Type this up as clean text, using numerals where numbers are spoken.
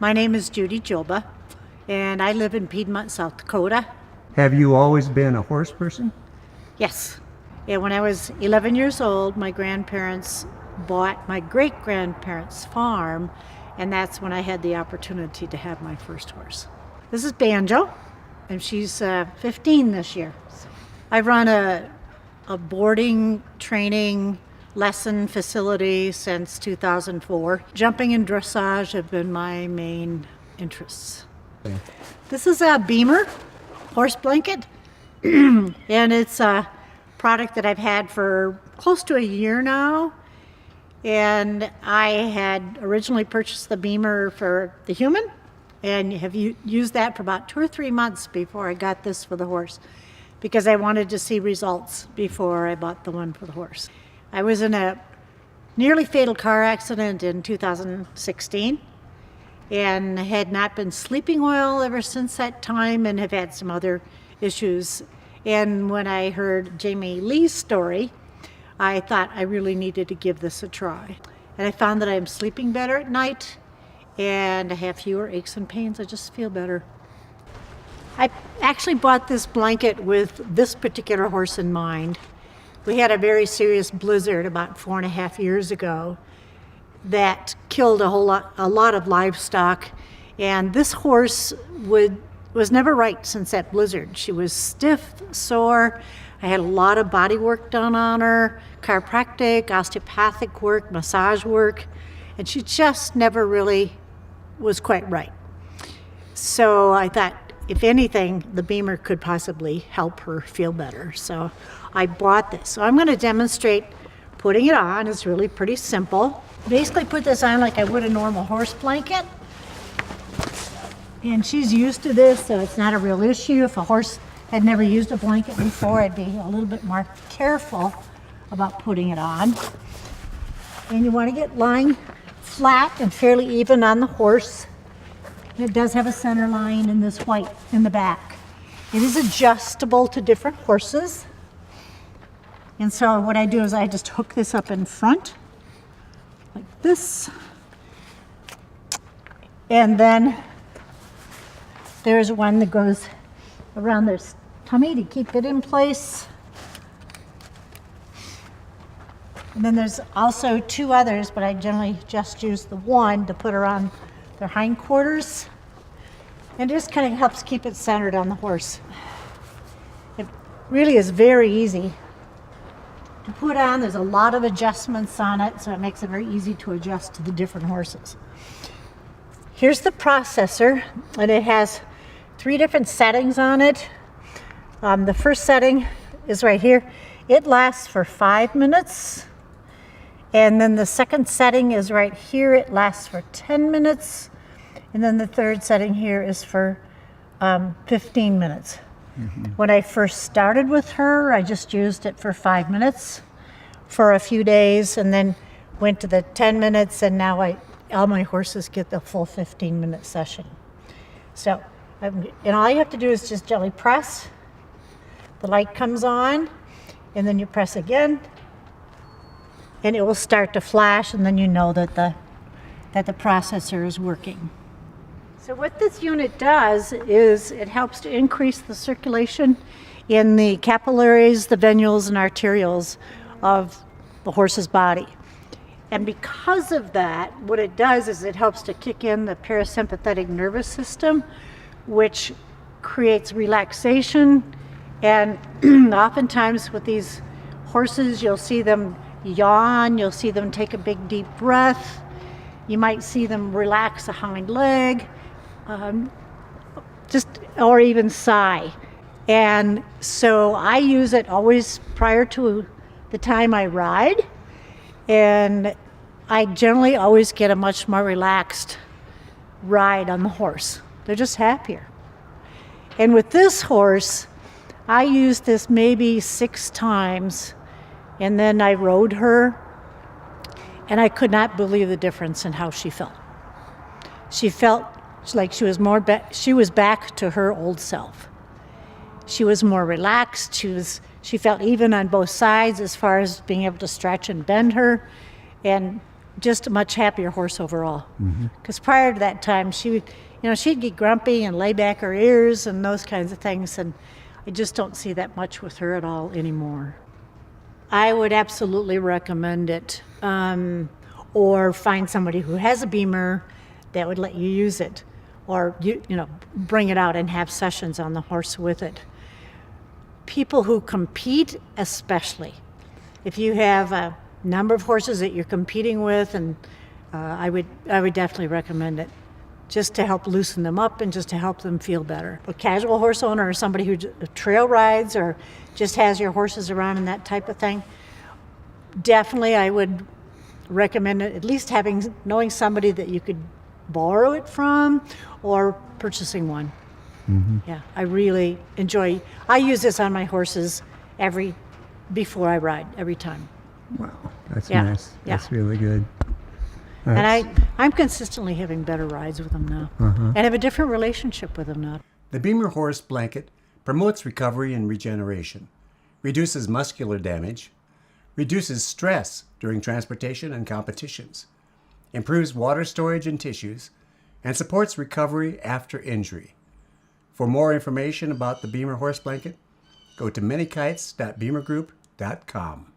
My name is Judy Joba, and I live in Piedmont, South Dakota. Have you always been a horse person? Yes. And when I was 11 years old, my grandparents bought my great-grandparents' farm, and that's when I had the opportunity to have my first horse. This is Banjo, and she's 15 this year. I run a boarding, training, lesson facility since 2004. Jumping and dressage have been my main interests. Okay. This is a Bemer horse blanket, and it's a product that I've had for close to a year now. And I had originally purchased the Bemer for the human, and have used that for about 2 or 3 months before I got this for the horse, because I wanted to see results before I bought the one for the horse. I was in a nearly fatal car accident in 2016 and had not been sleeping well ever since that time, and have had some other issues. And when I heard Jamie Lee's story, I thought I really needed to give this a try. And I found that I'm sleeping better at night, and I have fewer aches and pains. I just feel better. I actually bought this blanket with this particular horse in mind. We had a very serious blizzard about 4.5 years ago that killed a lot of livestock, and this horse was never right since that blizzard. She was stiff, sore. I had a lot of body work done on her, chiropractic, osteopathic work, massage work, and she just never really was quite right. So I thought, if anything, the Bemer could possibly help her feel better. So I bought this. So I'm going to demonstrate putting it on. It's really pretty simple. Basically put this on like I would a normal horse blanket. And she's used to this, so it's not a real issue. If a horse had never used a blanket before, I'd be a little bit more careful about putting it on. And you want to get lying flat and fairly even on the horse. It does have a center line in this white in the back. It is adjustable to different horses. And so what I do is I just hook this up in front, like this. And then there's one that goes around their tummy to keep it in place. And then there's also 2 others, but I generally just use the one to put around their hindquarters, and it just kind of helps keep it centered on the horse. It really is very easy to put on. There's a lot of adjustments on it, so it makes it very easy to adjust to the different horses. Here's the processor, and it has 3 different settings on it. The first setting is right here. It lasts for 5 minutes. And then the second setting is right here. It lasts for 10 minutes. And then the third setting here is for 15 minutes. Mm-hmm. When I first started with her, I just used it for 5 minutes for a few days, and then went to the 10 minutes, and now all my horses get the full 15-minute session. So, and all you have to do is just gently press. The light comes on, and then you press again, and it will start to flash, and then you know that the processor is working. So what this unit does is it helps to increase the circulation in the capillaries, the venules, and arterioles of the horse's body. And because of that, what it does is it helps to kick in the parasympathetic nervous system, which creates relaxation. And oftentimes with these horses, you'll see them yawn, you'll see them take a big deep breath, you might see them relax a hind leg, or even sigh. And so I use it always prior to the time I ride, and I generally always get a much more relaxed ride on the horse. They're just happier. And with this horse, I used this maybe 6 times, and then I rode her, and I could not believe the difference in how she felt. She felt like she was back to her old self. She was more relaxed. She felt even on both sides as far as being able to stretch and bend her. And just a much happier horse overall. Because prior to that time, she would, she'd get grumpy and lay back her ears and those kinds of things, and I just don't see that much with her at all anymore. I would absolutely recommend it, or find somebody who has a Bemer that would let you use it, or bring it out and have sessions on the horse with it. People who compete, especially, if you have a number of horses that you're competing with, and I would definitely recommend it, just to help loosen them up and just to help them feel better. A casual horse owner or somebody who trail rides or just has your horses around and that type of thing, definitely I would recommend it, at least knowing somebody that you could borrow it from or purchasing one. Yeah, I really I use this on my horses before I ride, every time. Wow, that's Yeah, nice. yeah. That's really good. And I'm consistently having better rides with them now, and have a different relationship with them now. The Bemer Horse Blanket promotes recovery and regeneration, reduces muscular damage, reduces stress during transportation and competitions, improves water storage in tissues, and supports recovery after injury. For more information about the Bemer Horse Blanket, go to manykites.bemergroup.com.